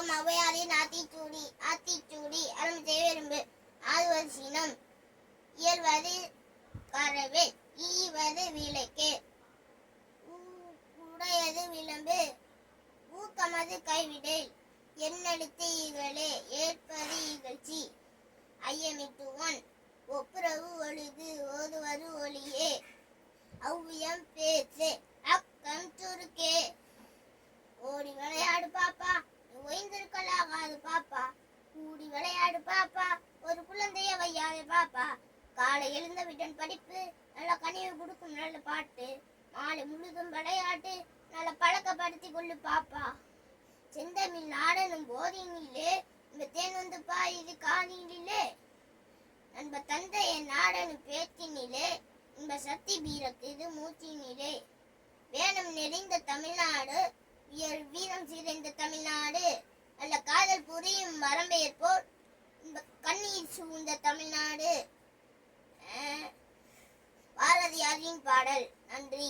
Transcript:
வணக்கம். ஔவையாரின் ஆத்திச்சூடி அறம் செய்வெறும்பு ஆறுவது சீனம் இயல்வது கரவே ஈவது விளக்கே உடையது விளம்பு ஊக்கமது கைவிடேல் எண்ணெழுத்து ஈகளே ஏற்பது இகழ்ச்சி ஐயமிட்டுவன் ஒப்புரவு ஒழுகு ஓதுவது ஒளியே அவ்வியம் பேச்சு அக்கம் சுருக்கே. ஓடி விளையாடு பாப்பா, ஓய்ந்திருக்கலாகாது பாப்பா, கூடி விளையாடு பாப்பா, ஒரு குழந்தைய வையாதே பாப்பா. காலை எழுந்த விடன் படிப்பு, நல்ல கனிவு கொடுக்கும் நல்ல பாட்டு, மாலை முழுதும் விளையாட்டு, நல்ல பழக்கப்படுத்தி கொள்ளு பாப்பா. செந்தமிழ் நாடனும் போதினிலே இந்த தேன் வந்து பாயுது காதினிலே, நண்ப தந்தைய நாடனும் பேச்சினிலே இந்த சக்தி பீரக்குது மூச்சினிலே. வேனம் நிறைந்த தமிழ்நாடு, வீரம் சிதைந்த தமிழ்நாடு, நல்ல காதல் புரியும் மரம்பெயர் போல் கண்ணீர் சூழ்ந்த தமிழ்நாடு. பாரதியாரின் பாடல். நன்றி.